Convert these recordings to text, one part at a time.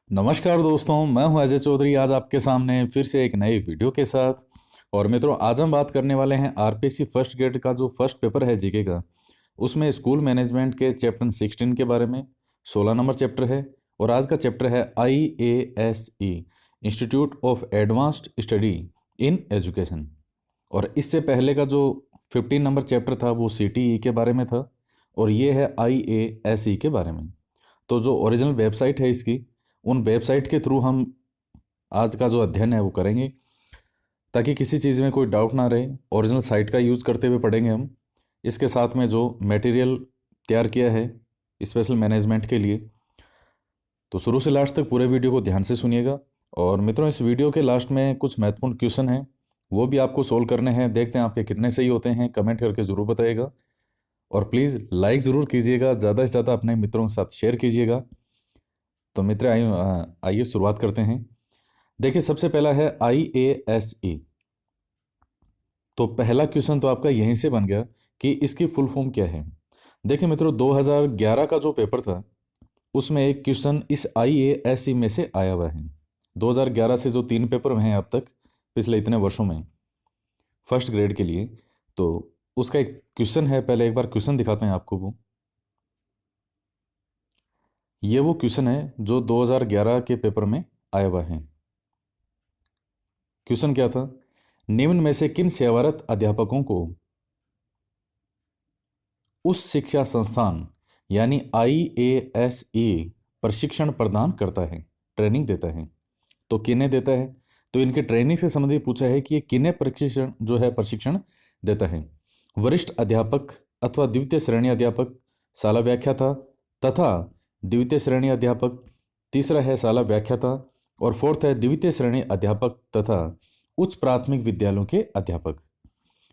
नमस्कार दोस्तों, मैं हूं अजय चौधरी। आज आपके सामने फिर से एक नई वीडियो के साथ। और मित्रों, आज हम बात करने वाले हैं आरपीएससी फर्स्ट ग्रेड का जो फर्स्ट पेपर है जीके का, उसमें स्कूल मैनेजमेंट के चैप्टर 16 के बारे में। 16 नंबर चैप्टर है और आज का चैप्टर है IASE, institute of advanced study in education. और इससे पहले का जो 15 नंबर चैप्टर था वो CTE के बारे में था और ये है IASE के बारे में। तो जो ओरिजिनल वेबसाइट है इसकी, उन वेबसाइट के थ्रू हम आज का जो अध्ययन है वो करेंगे, ताकि किसी चीज़ में कोई डाउट ना रहे। ओरिजिनल साइट का यूज़ करते हुए पढ़ेंगे हम। इसके साथ में जो मटेरियल तैयार किया है स्पेशल मैनेजमेंट के लिए, तो शुरू से लास्ट तक पूरे वीडियो को ध्यान से सुनिएगा। और मित्रों, इस वीडियो के लास्ट में कुछ महत्वपूर्ण क्वेश्चन हैं, वो भी आपको सोल्व करने हैं। देखते हैं आपके कितने सही होते हैं, कमेंट करके ज़रूर बताइएगा। और प्लीज़ लाइक ज़रूर कीजिएगा, ज़्यादा से ज़्यादा अपने मित्रों के साथ शेयर कीजिएगा। तो मित्र आइए शुरुआत करते हैं। देखिए, सबसे पहला है IASE। तो पहला क्वेश्चन तो आपका यहीं से बन गया कि इसकी फुल फॉर्म क्या है। देखिए मित्रों, 2011 का जो पेपर था उसमें एक क्वेश्चन इस IASE में से आया हुआ है। 2011 से जो 3 पेपर हुए हैं अब तक पिछले इतने वर्षों में फर्स्ट ग्रेड के लिए, तो उसका एक क्वेश्चन है। पहले एक बार क्वेश्चन दिखाते हैं आपको। वो क्वेश्चन है जो 2011 के पेपर में आया हुआ है। क्वेश्चन क्या था? निम्न में से किन सेवारत अध्यापकों को उस शिक्षा संस्थान यानी IASE प्रशिक्षण प्रदान करता है, ट्रेनिंग देता है? तो किन्हें देता है? तो इनके ट्रेनिंग से संबंधित पूछा है कि ये किन्हें प्रशिक्षण देता है। वरिष्ठ अध्यापक अथवा द्वितीय श्रेणी अध्यापक, शाला व्याख्याता तथा द्वितीय श्रेणी अध्यापक। तीसरा है शाला व्याख्याता और फोर्थ है द्वितीय श्रेणी अध्यापक तथा उच्च प्राथमिक विद्यालयों के अध्यापक।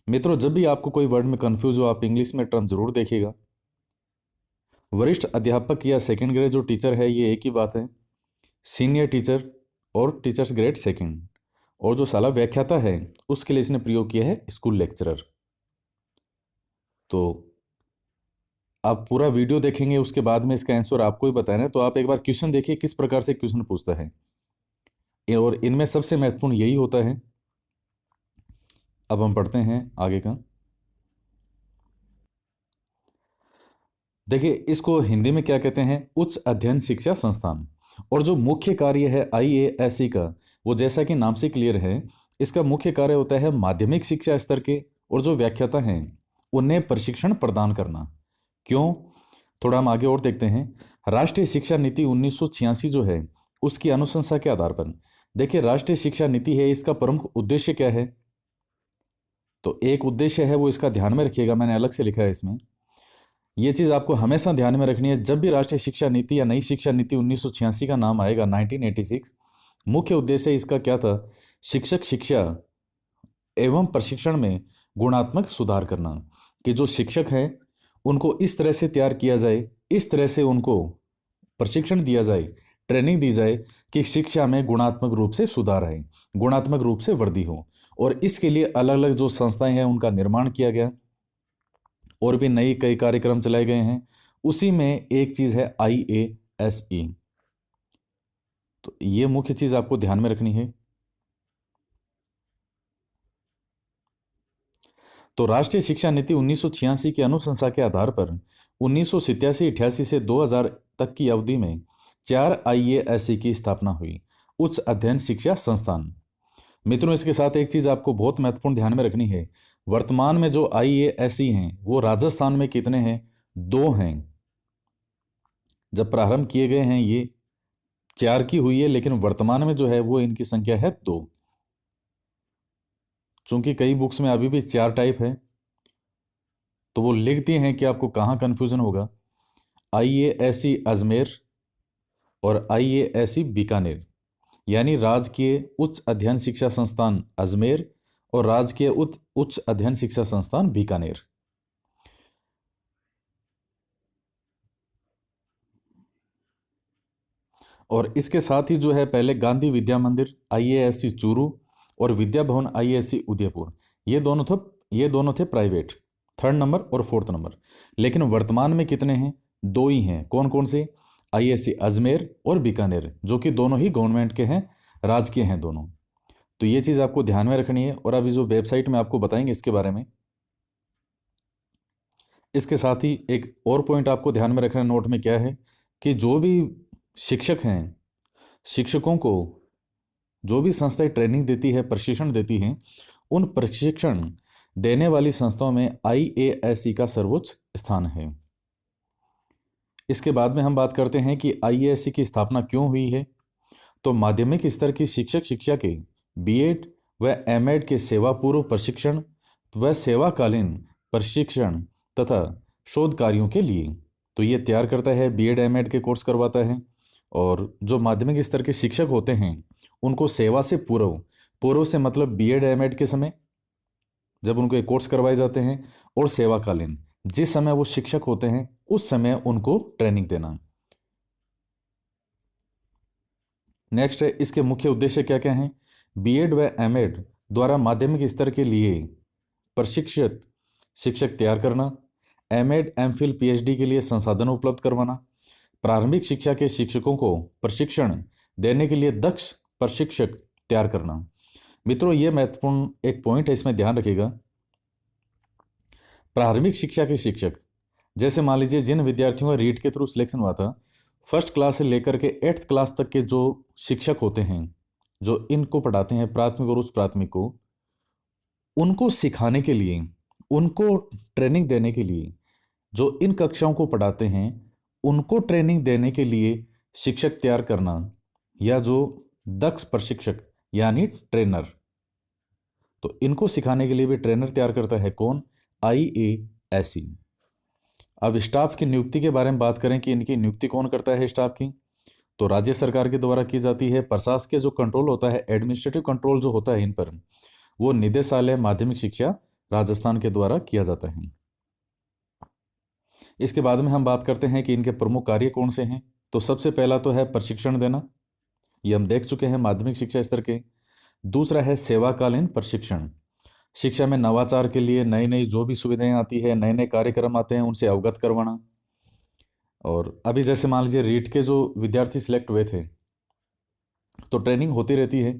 मित्रों, जब भी आपको कोई वर्ड में कंफ्यूज हो, आप इंग्लिश में टर्म जरूर देखिएगा। वरिष्ठ अध्यापक या सेकंड ग्रेड जो टीचर है, ये एक ही बात है। सीनियर टीचर और टीचर्स ग्रेड सेकंड। और जो शाला व्याख्याता है उसके लिए इसने प्रयोग किया है स्कूल लेक्चरर। तो आप पूरा वीडियो देखेंगे, उसके बाद में इसका आंसर आपको ही बताना है। तो आप एक बार क्वेश्चन देखिए किस प्रकार से क्वेश्चन पूछता है, और इनमें सबसे महत्वपूर्ण यही होता है। अब हम पढ़ते हैं आगे का। देखिए, इसको हिंदी में क्या कहते हैं? उच्च अध्ययन शिक्षा संस्थान। और जो मुख्य कार्य है IASE का, वो जैसा कि नाम से क्लियर है, इसका मुख्य कार्य होता है माध्यमिक शिक्षा स्तर के और जो व्याख्याता हैं उन्हें प्रशिक्षण प्रदान करना। क्यों? थोड़ा हम आगे और देखते हैं। राष्ट्रीय शिक्षा नीति 1986 जो है, उसकी अनुशंसा के आधार पर, देखिए राष्ट्रीय शिक्षा नीति है, इसका प्रमुख उद्देश्य क्या है? तो एक उद्देश्य है, वो इसका ध्यान में रखिएगा, मैंने अलग से लिखा है इसमें। ये चीज आपको हमेशा ध्यान में रखनी है जब भी राष्ट्रीय शिक्षा नीति या नई शिक्षा नीति 1986 का नाम आएगा, 1986। मुख्य उद्देश्य इसका क्या था? शिक्षक शिक्षा एवं प्रशिक्षण में गुणात्मक सुधार करना। कि जो शिक्षक हैं उनको इस तरह से तैयार किया जाए, इस तरह से उनको प्रशिक्षण दिया जाए, ट्रेनिंग दी जाए कि शिक्षा में गुणात्मक रूप से सुधार आए, गुणात्मक रूप से वृद्धि हो। और इसके लिए अलग अलग जो संस्थाएं हैं उनका निर्माण किया गया और भी नई कई कार्यक्रम चलाए गए हैं। उसी में एक चीज है IASE। तो ये मुख्य चीज आपको ध्यान में रखनी है। तो राष्ट्रीय शिक्षा नीति 1986 की अनुशंसा के आधार पर 1987-88 से 2000 तक की अवधि में 4 IASE की स्थापना हुई, उच्च अध्ययन शिक्षा संस्थान। मित्रों, इसके साथ एक चीज आपको बहुत महत्वपूर्ण ध्यान में रखनी है। वर्तमान में जो IASE हैं वो राजस्थान में कितने हैं? 2 हैं। जब प्रारंभ किए गए हैं ये 4 की हुई है, लेकिन वर्तमान में जो है वो इनकी संख्या है 2। चूंकि कई बुक्स में अभी भी 4 टाइप है, तो वो लिखती हैं कि आपको कहाँ कंफ्यूजन होगा। IASE अजमेर और IASE बीकानेर, यानी राजकीय उच्च अध्ययन शिक्षा संस्थान अजमेर और राजकीय उच्च अध्ययन शिक्षा संस्थान बीकानेर। और इसके साथ ही जो है, पहले गांधी विद्या मंदिर IASE चूरू और विद्या भवन IASE उदयपुर, ये दोनों थे प्राइवेट, 3rd नंबर और 4th नंबर। लेकिन वर्तमान में कितने हैं? 2 ही हैं। कौन कौन से? आईएससी अजमेर और बीकानेर, जो कि दोनों ही गवर्नमेंट के हैं, राजकीय हैं दोनों। तो ये चीज़ आपको ध्यान में रखनी है। और अभी जो वेबसाइट में आपको बताएंगे इसके बारे में, इसके साथ ही एक और पॉइंट आपको ध्यान में रखना नोट में क्या है कि जो भी शिक्षक हैं, शिक्षकों को जो भी संस्थाएं ट्रेनिंग देती है, प्रशिक्षण देती हैं, उन प्रशिक्षण देने वाली संस्थाओं में आईएएससी का सर्वोच्च स्थान है। इसके बाद में हम बात करते हैं कि आईएएससी की स्थापना क्यों हुई है। तो माध्यमिक स्तर की शिक्षक शिक्षा के बीएड व एमएड के सेवा पूर्व प्रशिक्षण व सेवाकालीन प्रशिक्षण तथा शोध कार्यों के लिए, तो ये तैयार करता है, बीएड एमएड के कोर्स करवाता है। और जो माध्यमिक स्तर के शिक्षक होते हैं उनको सेवा से पूर्व, पूर्व से मतलब बीएड एमएड के समय जब उनको ये कोर्स करवाए जाते हैं, और सेवाकालीन जिस समय वो शिक्षक होते हैं उस समय उनको ट्रेनिंग देना। नेक्स्ट है, इसके मुख्य उद्देश्य क्या क्या हैं। बीएड व एमएड द्वारा माध्यमिक स्तर के लिए प्रशिक्षित शिक्षक तैयार करना, एमएड एमफिल पीएचडी के लिए संसाधन उपलब्ध करवाना, प्रारंभिक शिक्षा के शिक्षकों को प्रशिक्षण देने के लिए दक्ष प्रशिक्षक तैयार करना। मित्रों, ये महत्वपूर्ण एक पॉइंट है, इसमें ध्यान रखिएगा। प्रारंभिक शिक्षा के शिक्षक, जैसे मान लीजिए जिन विद्यार्थियों का रीट के थ्रू सिलेक्शन हुआ था, फर्स्ट क्लास से लेकर के 8th क्लास तक के जो शिक्षक होते हैं, जो इनको पढ़ाते हैं प्राथमिक और उच्च प्राथमिक को, उनको सिखाने के लिए, उनको ट्रेनिंग देने के लिए, जो इन कक्षाओं को पढ़ाते हैं उनको ट्रेनिंग देने के लिए शिक्षक तैयार करना, या जो दक्ष प्रशिक्षक यानी ट्रेनर, तो इनको सिखाने के लिए भी ट्रेनर तैयार करता है कौन, आईएएससी। अब स्टाफ की नियुक्ति के बारे में बात करें कि इनकी नियुक्ति कौन करता है स्टाफ की, तो राज्य सरकार के द्वारा की जाती है। प्रशासकीय जो कंट्रोल होता है, एडमिनिस्ट्रेटिव कंट्रोल जो होता है इन पर, वो निदेशालय माध्यमिक शिक्षा राजस्थान के द्वारा किया जाता है। इसके बाद में हम बात करते हैं कि इनके प्रमुख कार्य कौन से हैं। तो सबसे पहला तो है प्रशिक्षण देना, ये हम देख चुके हैं माध्यमिक शिक्षा स्तर के। दूसरा है सेवाकालीन प्रशिक्षण, शिक्षा में नवाचार के लिए नई नई जो भी सुविधाएं आती है, नए नए कार्यक्रम आते हैं, उनसे अवगत करवाना। और अभी जैसे मान लीजिए रीट के जो विद्यार्थी सिलेक्ट हुए थे, तो ट्रेनिंग होती रहती है,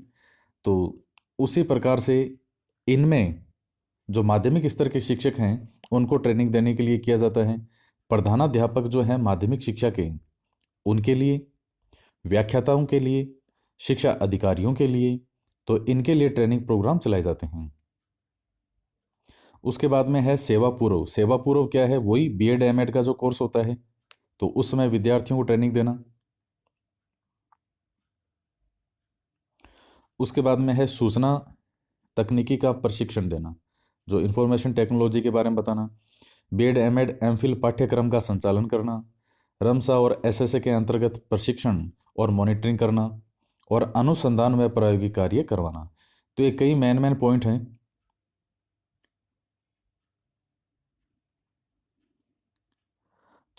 तो उसी प्रकार से इनमें जो माध्यमिक स्तर के शिक्षक हैं उनको ट्रेनिंग देने के लिए किया जाता है। प्रधानाध्यापक जो हैं माध्यमिक शिक्षा के, उनके लिए, व्याख्याताओं के लिए, शिक्षा अधिकारियों के लिए, तो इनके लिए ट्रेनिंग प्रोग्राम चलाए जाते हैं। उसके बाद में है सेवा पूर्व। सेवा पूर्व क्या है, वही बीएड एमएड का जो कोर्स होता है, तो उस समय विद्यार्थियों को ट्रेनिंग देना। उसके बाद में है सूचना तकनीकी का प्रशिक्षण देना, जो इंफॉर्मेशन टेक्नोलॉजी के बारे में बताना। बीएड एमएड एमफिल पाठ्यक्रम का संचालन करना, रमसा और एसएसए के अंतर्गत प्रशिक्षण और मॉनिटरिंग करना, और अनुसंधान व प्रायोगिक कार्य करवाना। तो ये कई मेन पॉइंट हैं।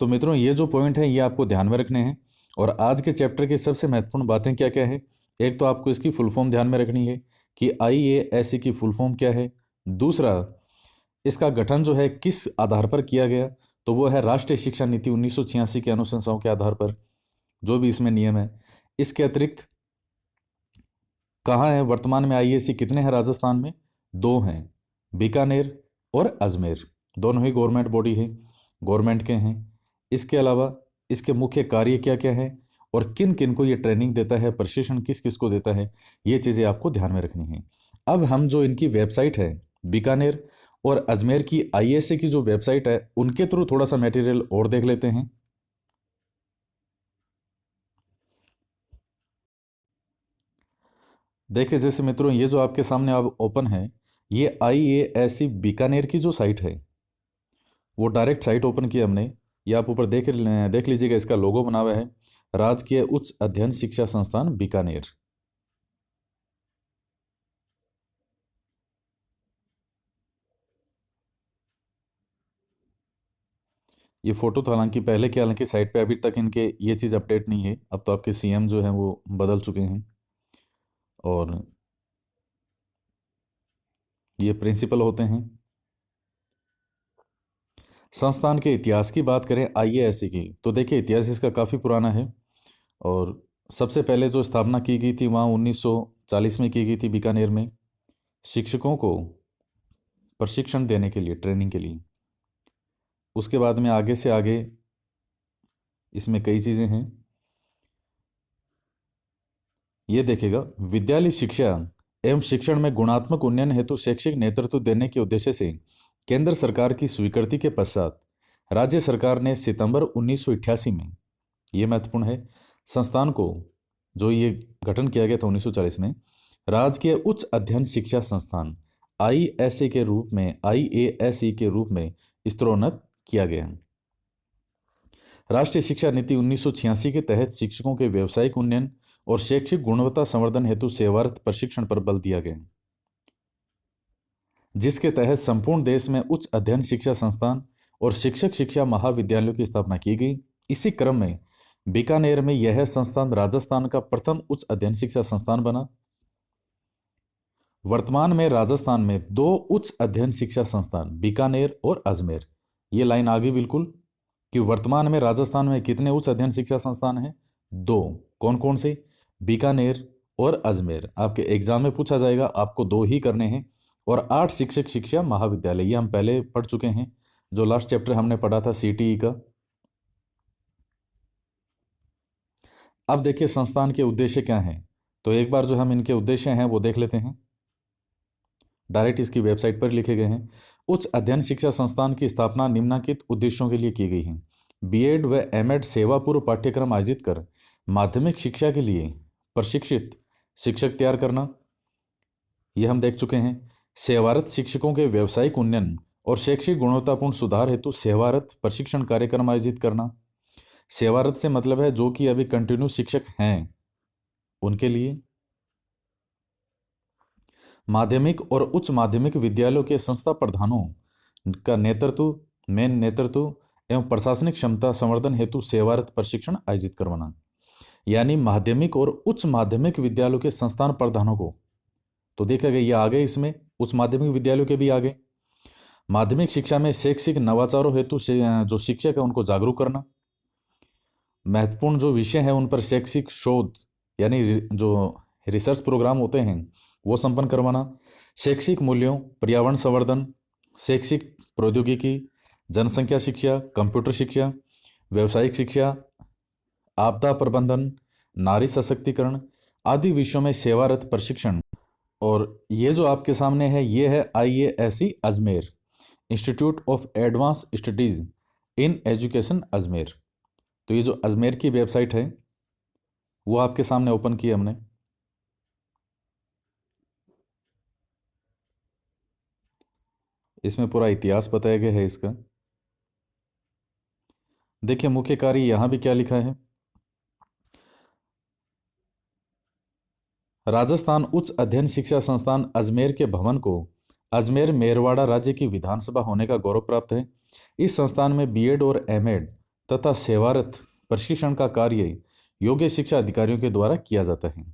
तो मित्रों, ये जो पॉइंट है ये आपको ध्यान में रखने हैं। और आज के चैप्टर की सबसे महत्वपूर्ण बातें क्या क्या है, एक तो आपको इसकी फुल फॉर्म ध्यान में रखनी है कि आईएएससी की फुल फॉर्म क्या है। दूसरा, इसका गठन जो है किस आधार पर किया गया, तो वो है राष्ट्रीय शिक्षा नीति 1986 के अनुशंसाओं के आधार पर, जो भी इसमें नियम है। इसके अतिरिक्त कहाँ है वर्तमान में आईएएससी, कितने हैं राजस्थान में, 2 हैं, बीकानेर और अजमेर, दोनों ही गवर्नमेंट बॉडी है, गवर्नमेंट के हैं। इसके अलावा इसके मुख्य कार्य क्या क्या है और किन किन को ये ट्रेनिंग देता है, प्रशिक्षण किस किस को देता है, ये चीज़ें आपको ध्यान में रखनी है। अब हम जो इनकी वेबसाइट है, बीकानेर और अजमेर की आईएएससी की जो वेबसाइट है, उनके थ्रू थोड़ा सा मटेरियल और देख लेते हैं। देखिए जैसे मित्रों, ये जो आपके सामने अब ओपन है, ये आईएएससी बीकानेर की जो साइट है, वो डायरेक्ट साइट ओपन की हमने। ये आप ऊपर देख लीजिएगा, इसका लोगो बना हुआ है, राजकीय उच्च अध्ययन शिक्षा संस्थान बीकानेर। ये फोटो तो हालांकि पहले के, हालांकि साइट पे अभी तक इनके ये चीज़ अपडेट नहीं है, अब तो आपके सीएम जो हैं वो बदल चुके हैं। और ये प्रिंसिपल होते हैं। संस्थान के इतिहास की बात करें आईएएससी की, तो देखिए इतिहास इसका काफ़ी पुराना है। और सबसे पहले जो स्थापना की गई थी वहाँ 1940 में की गई थी, बीकानेर में, शिक्षकों को प्रशिक्षण देने के लिए, ट्रेनिंग के लिए। उसके बाद में आगे से आगे इसमें कई चीज़ें हैं। ये देखिएगा, विद्यालय शिक्षा एवं शिक्षण में गुणात्मक उन्नयन हेतु शैक्षिक नेतृत्व देने के उद्देश्य से केंद्र सरकार की स्वीकृति के पश्चात राज्य सरकार ने सितंबर 1988 में, ये महत्वपूर्ण है, संस्थान को, जो ये गठन किया गया था 1940 में, राजकीय उच्च अध्ययन शिक्षा संस्थान आईएससी के रूप में, आईएएसई के रूप में स्तरोन्नत किया गया। राष्ट्रीय शिक्षा नीति 1986 के तहत शिक्षकों के व्यावसायिक उन्नयन और शैक्षिक गुणवत्ता संवर्धन हेतु सेवारत प्रशिक्षण पर बल दिया गया, जिसके तहत संपूर्ण देश में उच्च अध्ययन शिक्षा संस्थान और शिक्षक शिक्षा महाविद्यालयों की स्थापना की गई। इसी क्रम में बीकानेर में यह संस्थान राजस्थान का प्रथम उच्च अध्ययन शिक्षा संस्थान बना। वर्तमान में राजस्थान में 2 उच्च अध्ययन शिक्षा संस्थान, बीकानेर और अजमेर। ये लाइन आ गई बिल्कुल, कि वर्तमान में राजस्थान में कितने उच्च अध्ययन शिक्षा संस्थान हैं? 2। कौन कौन से? बीकानेर और अजमेर। आपके एग्जाम में पूछा जाएगा, आपको 2 ही करने हैं। और 8 शिक्षक शिक्षा महाविद्यालय, ये हम पहले पढ़ चुके हैं, जो लास्ट चैप्टर हमने पढ़ा था सीटीई का। अब देखिए संस्थान के उद्देश्य क्या हैं, तो एक बार जो हम इनके उद्देश्य हैं वो देख लेते हैं। डायरेक्ट इसकी वेबसाइट पर लिखे गए हैं। उच्च अध्ययन शिक्षा संस्थान की स्थापना निम्नलिखित उद्देश्यों के लिए की गई है। बीएड व एमएड सेवा पूर्व पाठ्यक्रम आयोजित कर माध्यमिक शिक्षा के लिए प्रशिक्षित शिक्षक तैयार करना, यह हम देख चुके हैं। सेवारत शिक्षकों के व्यावसायिक उन्नयन और शैक्षिक गुणवत्तापूर्ण सुधार हेतु सेवारत प्रशिक्षण कार्यक्रम आयोजित करना। सेवारत से मतलब है जो कि अभी कंटिन्यू शिक्षक हैं उनके लिए। माध्यमिक और उच्च माध्यमिक विद्यालयों के संस्था प्रधानों का नेतृत्व, मेन नेतृत्व एवं प्रशासनिक क्षमता संवर्धन हेतु सेवारत प्रशिक्षण आयोजित करवाना। यानी माध्यमिक और उच्च माध्यमिक विद्यालयों के संस्थान प्रधानों को, तो देखा गया ये आ गए, इसमें उच्च माध्यमिक विद्यालयों के भी आ गए। माध्यमिक शिक्षा में शैक्षिक नवाचारों हेतु जो शिक्षक है उनको जागरूक करना। महत्वपूर्ण जो विषय है उन पर शैक्षिक शोध यानी जो रिसर्च प्रोग्राम होते हैं वो संपन्न करवाना। शैक्षिक मूल्यों, पर्यावरण संवर्धन, शैक्षिक प्रौद्योगिकी, जनसंख्या शिक्षा, कंप्यूटर शिक्षा, व्यावसायिक शिक्षा, आपदा प्रबंधन, नारी सशक्तिकरण आदि विषयों में सेवारत प्रशिक्षण। और ये जो आपके सामने है ये है IASC Ajmer, institute of advance studies in education Ajmer. तो ये जो अजमेर की वेबसाइट है वो आपके सामने ओपन की हमने। इसमें पूरा इतिहास बताया गया है इसका। देखिए मुख्य कार्य यहां भी क्या लिखा है। राजस्थान उच्च अध्ययन शिक्षा संस्थान अजमेर के भवन को अजमेर मेरवाड़ा राज्य की विधानसभा होने का गौरव प्राप्त है। इस संस्थान में बीएड और एमएड तथा सेवारत प्रशिक्षण का कार्य योग्य शिक्षा अधिकारियों के द्वारा किया जाता है।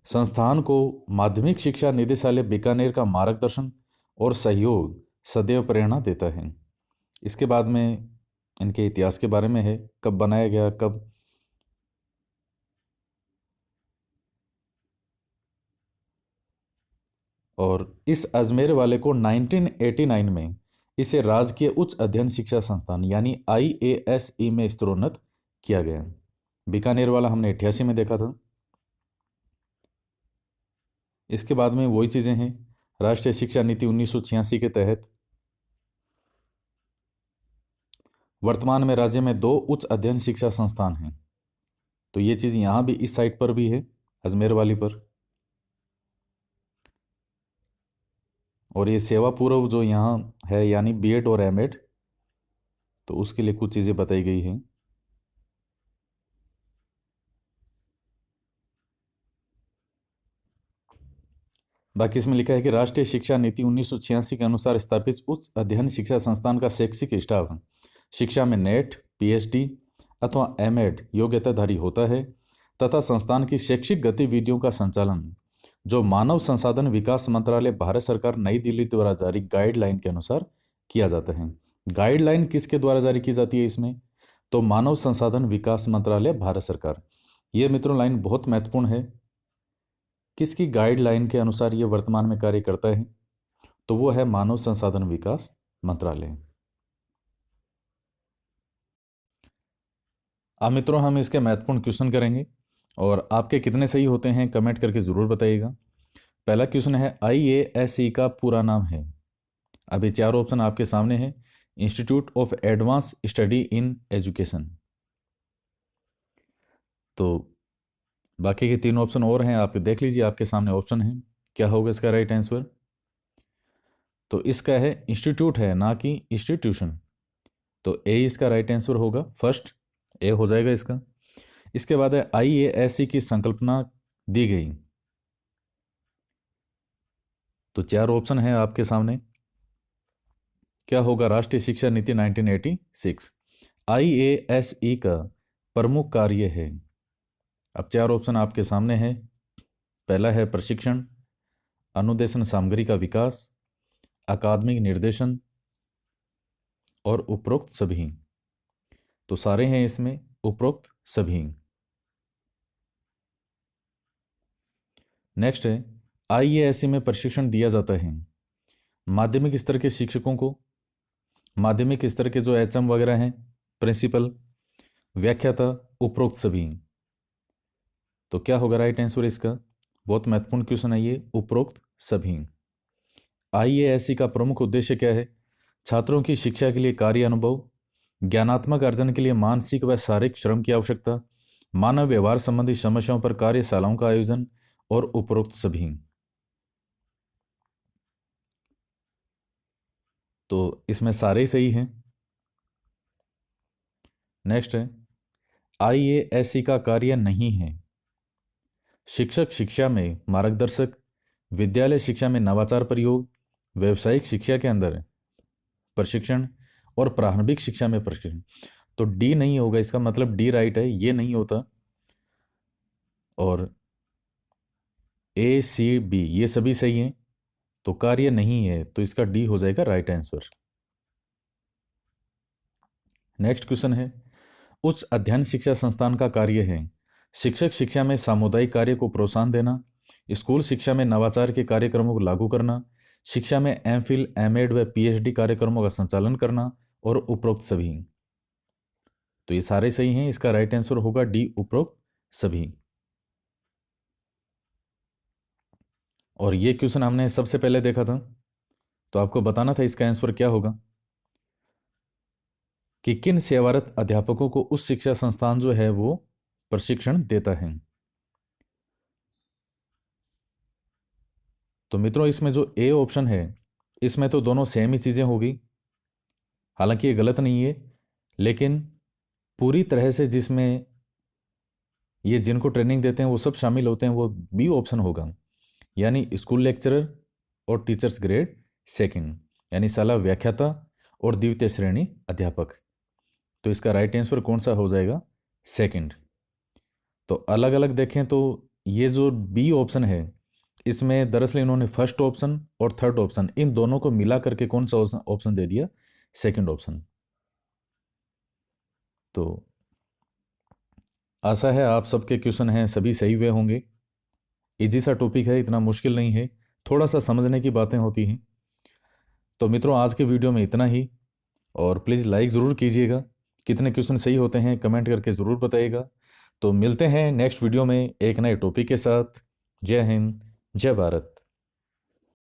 संस्थान को माध्यमिक शिक्षा निदेशालय बीकानेर का मार्गदर्शन और सहयोग सदैव प्रेरणा देता है। इसके बाद में इनके इतिहास के बारे में है, कब बनाया गया, कब। और इस अजमेर वाले को 1989 में इसे राजकीय उच्च अध्ययन शिक्षा संस्थान यानी आईएएसई में स्तरोन्नत किया गया। बीकानेर वाला हमने 88 में देखा था। इसके बाद में वही चीज़ें हैं। राष्ट्रीय शिक्षा नीति 1986 के तहत वर्तमान में राज्य में 2 उच्च अध्ययन शिक्षा संस्थान हैं। तो ये चीज़ यहाँ भी इस साइट पर भी है, अजमेर वाली पर। और ये सेवा पूर्व जो यहाँ है यानी बीएड और एमएड, तो उसके लिए कुछ चीज़ें बताई गई हैं। बाकी इसमें लिखा है कि राष्ट्रीय शिक्षा नीति 1986 के अनुसार स्थापित उच्च अध्ययन शिक्षा संस्थान का शैक्षिक स्टाफ शिक्षा में नेट, पीएचडी अथवा एमएड योग्यताधारी होता है तथा संस्थान की शैक्षिक गतिविधियों का संचालन जो मानव संसाधन विकास मंत्रालय भारत सरकार नई दिल्ली द्वारा जारी गाइडलाइन के अनुसार किया जाता है। गाइडलाइन किसके द्वारा जारी की जाती है इसमें? तो मानव संसाधन विकास मंत्रालय, भारत सरकार। ये मित्रों लाइन बहुत महत्वपूर्ण है। किसकी गाइडलाइन के अनुसार ये वर्तमान में कार्य करता है? तो वो है मानव संसाधन विकास मंत्रालय। अब मित्रों हम इसके महत्वपूर्ण क्वेश्चन करेंगे और आपके कितने सही होते हैं कमेंट करके ज़रूर बताइएगा। पहला क्वेश्चन है IASC का पूरा नाम है। अभी 4 ऑप्शन आपके सामने हैं। Institute of advance study in education. तो बाकी के 3 ऑप्शन और हैं, आप देख लीजिए, आपके सामने ऑप्शन है, क्या होगा इसका राइट आंसर? तो इसका है इंस्टीट्यूट है, ना कि इंस्टीट्यूशन। तो ए इसका राइट आंसर होगा, फर्स्ट ए हो जाएगा इसका। इसके बाद है IASC की संकल्पना दी गई। तो 4 ऑप्शन है आपके सामने, क्या होगा? राष्ट्रीय शिक्षा नीति 1986। IASE का प्रमुख कार्य है। अब 4 ऑप्शन आपके सामने है। पहला है प्रशिक्षण, अनुदेशन सामग्री का विकास, अकादमिक निर्देशन और उपरोक्त सभी। तो सारे हैं इसमें उपरोक्त सभी। नेक्स्ट है IASC में प्रशिक्षण दिया जाता है माध्यमिक स्तर के शिक्षकों को, माध्यमिक स्तर के जो HM वगैरह हैं, प्रिंसिपल, व्याख्याता, उपरोक्त सभी। तो क्या होगा राइट आंसर इसका? बहुत महत्वपूर्ण क्वेश्चन है ये, उपरोक्त सभी। IASC का प्रमुख उद्देश्य क्या है? छात्रों की शिक्षा के लिए कार्य अनुभव, ज्ञानात्मक अर्जन के लिए मानसिक व शारीरिक श्रम की आवश्यकता, मानव व्यवहार संबंधी समस्याओं पर कार्यशालाओं का आयोजन और उपरोक्त सभी। तो इसमें सारे ही सही हैं। नेक्स्ट है IASC का कार्य नहीं है शिक्षक शिक्षा में मार्गदर्शक, विद्यालय शिक्षा में नवाचार प्रयोग, व्यावसायिक शिक्षा के अंदर प्रशिक्षण और प्रारंभिक शिक्षा में प्रशिक्षण। तो डी नहीं होगा इसका, मतलब डी राइट है, ये नहीं होता। और ACB ये सभी सही हैं। तो कार्य नहीं है, तो इसका डी हो जाएगा राइट आंसर। नेक्स्ट क्वेश्चन है उच्च अध्ययन शिक्षा संस्थान का कार्य है शिक्षक शिक्षा में सामुदायिक कार्य को प्रोत्साहन देना, स्कूल शिक्षा में नवाचार के कार्यक्रमों को लागू करना, शिक्षा में MPhil, MEd व PhD कार्यक्रमों का संचालन करना और उपरोक्त सभी। तो ये सारे सही हैं, इसका राइट आंसर होगा डी, उपरोक्त सभी। और ये क्वेश्चन हमने सबसे पहले देखा था, तो आपको बताना था इसका आंसर क्या होगा कि किन सेवारत अध्यापकों को उच्च शिक्षा संस्थान जो है वो प्रशिक्षण देता है। तो मित्रों इसमें जो ए ऑप्शन है इसमें तो दोनों सेम ही चीजें होगी, हालांकि ये गलत नहीं है, लेकिन पूरी तरह से जिसमें ये जिनको ट्रेनिंग देते हैं वो सब शामिल होते हैं वो बी ऑप्शन होगा, यानी स्कूल लेक्चरर और टीचर्स ग्रेड सेकंड, यानी शाला व्याख्याता और द्वितीय श्रेणी अध्यापक। तो इसका राइट आंसर कौन सा हो जाएगा? सेकंड। तो अलग अलग देखें तो ये जो बी ऑप्शन है इसमें दरअसल इन्होंने फर्स्ट ऑप्शन और थर्ड ऑप्शन इन दोनों को मिला करके कौन सा ऑप्शन दे दिया? Second option. तो आशा है आप सबके क्वेश्चन हैं सभी सही हुए होंगे। इजी सा टॉपिक है, इतना मुश्किल नहीं है, थोड़ा सा समझने की बातें होती हैं। तो मित्रों आज के वीडियो में इतना ही, और प्लीज़ लाइक ज़रूर कीजिएगा। कितने क्वेश्चन सही होते हैं कमेंट करके ज़रूर बताइएगा। तो मिलते हैं नेक्स्ट वीडियो में एक नए टॉपिक के साथ। जय हिंद, जय भारत।